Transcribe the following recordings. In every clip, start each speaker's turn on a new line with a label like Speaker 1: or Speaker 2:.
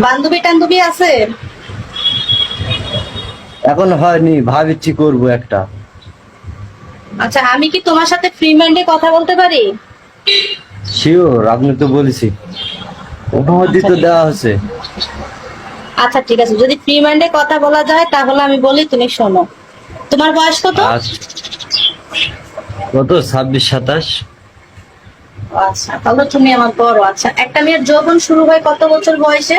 Speaker 1: বান্ধবী টান্ধবী আছে?
Speaker 2: এখন হয়নি, ভাবছি করব একটা।
Speaker 1: আচ্ছা, আমি কি তোমার সাথে ফ্রি মাইন্ডে কথা বলতে পারি?
Speaker 2: শিওর, আপনি তো বলেছি, অনুমতি
Speaker 1: আচ্ছা
Speaker 2: তো
Speaker 1: ঠিক
Speaker 2: দেওয়া হচ্ছে।
Speaker 1: আচ্ছা ঠিক আছে, যদি ফ্রি মাইন্ডে কথা বলা যায় তাহলে আমি বলি, তুমি শোনো। তোমার বয়স কত?
Speaker 2: আজ কত, 26 27?
Speaker 1: আচ্ছা, তাহলে তুমি আমার বড়। আচ্ছা, একটা মেয়ের যৌবন শুরু হয় কত বছর বয়সে,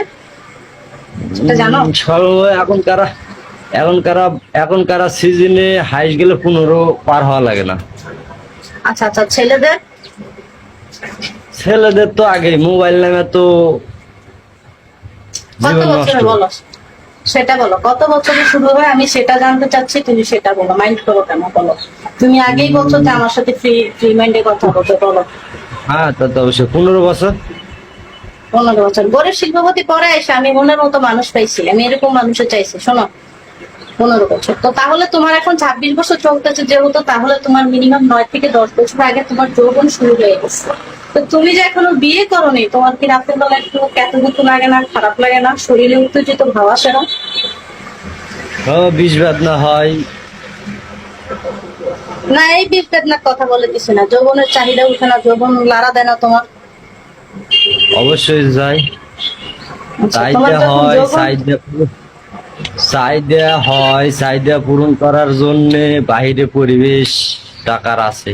Speaker 1: সেটা জানো?
Speaker 2: সর্ব এখনকার এখনকার সিজনে হাইস গেলে 15 পার হওয়া লাগে না।
Speaker 1: আচ্ছা আচ্ছা, ছেলেদের?
Speaker 2: ছেলেদের তো আগে মোবাইল নামে তো
Speaker 1: কত
Speaker 2: জীবন নষ্ট।
Speaker 1: বছরে বলো, সেটা বলো, কত বছরে শুরু হয়, আমি সেটা জানতে চাচ্ছি। তুমি সেটা বলো, মাইন্ড করো কেন বলো। তুমি আগেই বলছো যে আমার সাথে ফ্রি ফ্রি মাইন্ডে কথা বলতে, বলো।
Speaker 2: হ্যাঁ, তা তো অবশ্যই 15 বছর।
Speaker 1: 15 বছর? গরিব শিল্পপতি পরে এসে আমি মনের মতো মানুষ পাইছি, আমি এরকম মানুষও চাইছি। শোনো, 15 বছর তো তাহলে তোমার এখন 26 বছর চলতেছে যেহেতু, তাহলে তোমার মিনিমাম 9 থেকে 10 বছর আগে তোমার যৌবন শুরু হয়ে গেছে। তো তুমি যে এখনো বিয়ে করোনি, তোমার কি রাতের বেলা একটু ক্যাতুকুতু লাগে না, খারাপ লাগে না, শরীরে উত্তেজিত ভাব আসে না?
Speaker 2: ও, বিষ বেদনা হয়।
Speaker 1: না, এই বিষ বেদনার কথা বলে দিছি না, যৌবনের চাহিদা উঠে না, যৌবন লাড়া দেয় না তোমার?
Speaker 2: অবশ্যই যাই।
Speaker 1: আচ্ছা, তোমার
Speaker 2: চাহিদা
Speaker 1: যখন
Speaker 2: হয়,
Speaker 1: যৌবন,
Speaker 2: চাহিদা পূরণ করার জন্য বাইরে পরিবেশ টাকার আছে।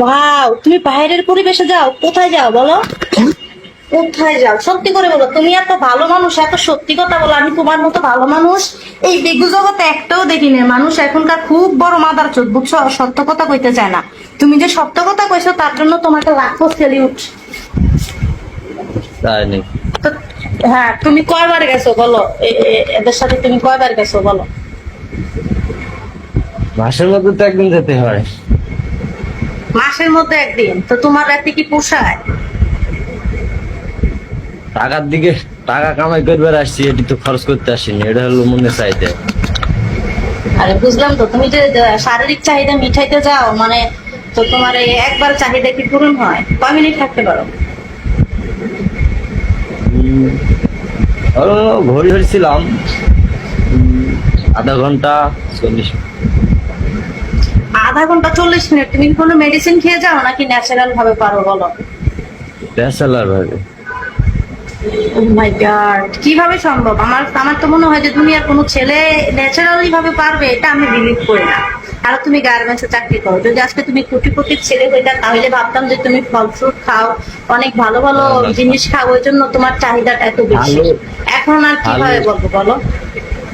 Speaker 1: ওয়াও, তুমি বাইরের পরিবেশে যাও? কোথায় যাও বলো, কোথায় যাও সত্যি করে বলো। তুমি এত ভালো মানুষ, এত সত্যি কথা বলো, আমি তোমার মতো ভালো মানুষ এই বিজ্ঞ জগতে একটাও দেখিনি। মানুষ এখনকার খুব বড় মাদার চোদ, বুঝছো, সত্য কথা কইতে চায় না। তুমি যে সত্য কথা কইছো তার জন্য তোমাকে লাখো সেলিউট।
Speaker 2: তাই নাকি?
Speaker 1: তো হ্যাঁ, তুমি কয়বার গেছো বলো, এদের সাথে তুমি কয়বার গেছো বলো?
Speaker 2: মাসের মধ্যে তো একদিন যেতে হয়।
Speaker 1: মাসের মধ্যে একদিন? তো তোমার রাতে কি পোষায়?
Speaker 2: টাকার দিকে, টাকা কামাই করবার আসছি, এটি তো খরচ করতে আসিনি, এটা হলো মনে চাইতে।
Speaker 1: আরে বুঝলাম তো, তুমি যে শারীরিক চাহিদা মিটাইতে যাও মানে, তো তোমার এই একবার চাহিদা কি পূরণ হয়? কয় মিনিট থাকতে পারো?
Speaker 2: ধরো ঘড়ি ধরছিলাম, আধা ঘন্টা 40 মিনিট।
Speaker 1: আধা ঘন্টা 40 মিনিট? তুমি কি কোনো মেডিসিন খেয়ে যাও নাকি ন্যাচারাল ভাবে পারো বলো?
Speaker 2: ব্যাচেলার ভাবে।
Speaker 1: ও মাই গড, কিভাবে সম্ভব? আমার আমার তো মনে হয় যে দুনিয়ার কোনো ছেলে ন্যাচারালি ভাবে পারবে, এটা আমি বিলিভ করি না। আর তুমি গার্মেন্টসে চাকরি করো, যদি আজকে তুমি কোটিপতির ছেলে হইতা তাহলে ভাবতাম যে তুমি ফল ফ্রুট খাও, অনেক ভালো ভালো
Speaker 2: না, না,
Speaker 1: জিনিস খাও, ওই জন্য তোমার চাহিদাটা এত বেশি।
Speaker 2: ভালো
Speaker 1: এখন আর কিভাবে
Speaker 2: ভালো
Speaker 1: বলবো বলো?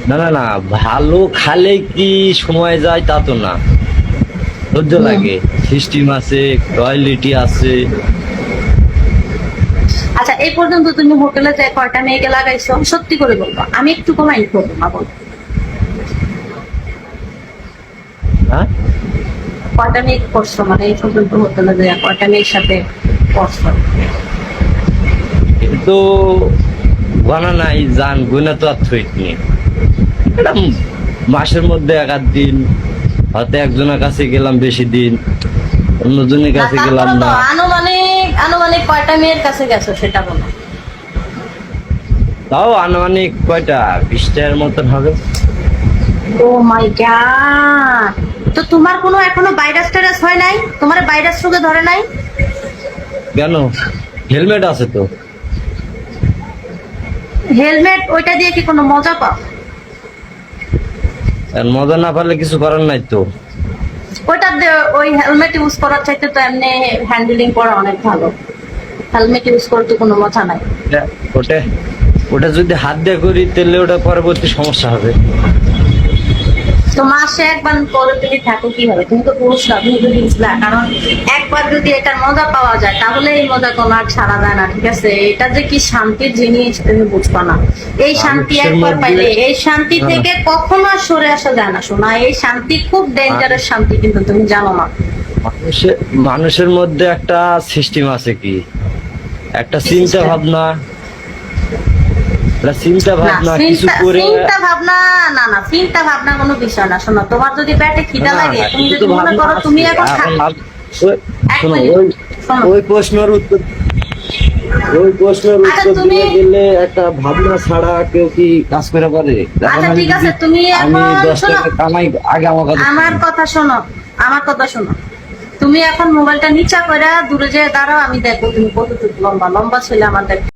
Speaker 2: না না না, ভালো খালে কি সময় যায় তা তো না, ধৈর্য লাগে, সিস্টেম আছে, টয়লেটি আছে।
Speaker 1: আচ্ছা, এই পর্যন্ত তুমি হোটেলে যে কয়টা মেয়েকে লাগাইছো সত্যি করে বলবো, আমি একটু কমাইন্ড করবো না, বলো।
Speaker 2: হ্যাঁ,
Speaker 1: কয়টা মেয়ে করছো, মানে এই পর্যন্ত হোটেলে যে কয়টা মেয়ের সাথে করছো?
Speaker 2: কিন্তু গোনা নাই, জান গোনা তো আর থইত নেই। এটা মাসের মধ্যে 1 আধ দিন, হয়তো একজনের কাছে গেলাম বেশি দিন, অন্যজনের
Speaker 1: না
Speaker 2: কাছে গেলাম
Speaker 1: তারপরে তো
Speaker 2: না।
Speaker 1: আনুমানিক আনুমানিক কয়টা মেয়ের কাছে গেছো সেটা বলো।
Speaker 2: তাও আনুমানিক কয়টা, 20টার মতন হবে।
Speaker 1: ও মাই গড, তো তোমার কোনো এখনো ভাইরাস টাইরাস হয় নাই? তোমার ভাইরাস রোগে ধরে নাই?
Speaker 2: কেন, হেলমেট আছে তো।
Speaker 1: হেলমেট, ওইটা দিয়ে কি কোনো মজা পাও?
Speaker 2: আর মজা না পারলে কিছু করার নাই তো।
Speaker 1: ওইটা ওই হেলমেট ইউজ করার চাইতে তো এমনি হ্যান্ডেলিং করা অনেক ভালো। হেলমেট ইউজ করতে কোনো মজা নাই।
Speaker 2: ওটা ওটা ওটা যদি হাত দিয়ে করি তাহলে ওটা পরবর্তী সমস্যা হবে।
Speaker 1: তো মাসে একবার করে তুমি থাকো কিভাবে? তুমি তো পুরুষ না, তুমি তো বুঝলা। কারণ একবার যদি এটার মজা পাওয়া যায় তাহলে এই মজা কোনো আর ছাড়া যায় না, ঠিক আছে? এটা যে কি শান্তির জিনিস তুমি বুঝবা না। এই শান্তি
Speaker 2: মানুষের
Speaker 1: একবার
Speaker 2: মধ্যে
Speaker 1: পাইলে এই শান্তি
Speaker 2: হ্যাঁ,
Speaker 1: থেকে কখনো আর সরে আসা যায় না, শোনা। এই শান্তি খুব ডেঞ্জারাস শান্তি, কিন্তু তুমি জানো না।
Speaker 2: মানুষের মানুষের মধ্যে একটা সিস্টেম আছে, কি একটা চিন্তা ভাবনা, একটা চিন্তা
Speaker 1: না,
Speaker 2: ভাবনা কিছু করে।
Speaker 1: চিন্তা ভাবনা, না না, চিন্তা ভাবনা কোনো বিষয় না। শোনো, তোমার যদি পেটে খিদা
Speaker 2: না,
Speaker 1: লাগে, তুমি
Speaker 2: কিছু
Speaker 1: যদি
Speaker 2: তো
Speaker 1: মনে
Speaker 2: ভাবনা
Speaker 1: করো
Speaker 2: আছে।
Speaker 1: তুমি এখন
Speaker 2: এখন ওই-
Speaker 1: এক
Speaker 2: শোনো,
Speaker 1: মিনিট,
Speaker 2: ওই
Speaker 1: শোনো।
Speaker 2: ওই প্রশ্নের উত্তর ওই প্রশ্নের
Speaker 1: আচ্ছা,
Speaker 2: উত্তর
Speaker 1: তুমি-
Speaker 2: দিয়ে দিলে একটা ভাবনা ছাড়া কেউ কি কাজ করে পারে? এখন
Speaker 1: আচ্ছা,
Speaker 2: আমি
Speaker 1: ঠিক আছে,
Speaker 2: যদি-
Speaker 1: তুমি
Speaker 2: আমি
Speaker 1: এখন
Speaker 2: 10
Speaker 1: শোনো।
Speaker 2: টাকা কামাই, আগে আমার কথা
Speaker 1: আমার
Speaker 2: শুনো।
Speaker 1: কথা শোনো, আমার কথা শোনো। তুমি এখন মোবাইলটা নিচা করে দূরে যেয়ে দাঁড়াও, আমি দেখবো তুমি কতটুকু লম্বা লম্বা ছেলে আমার দেখো।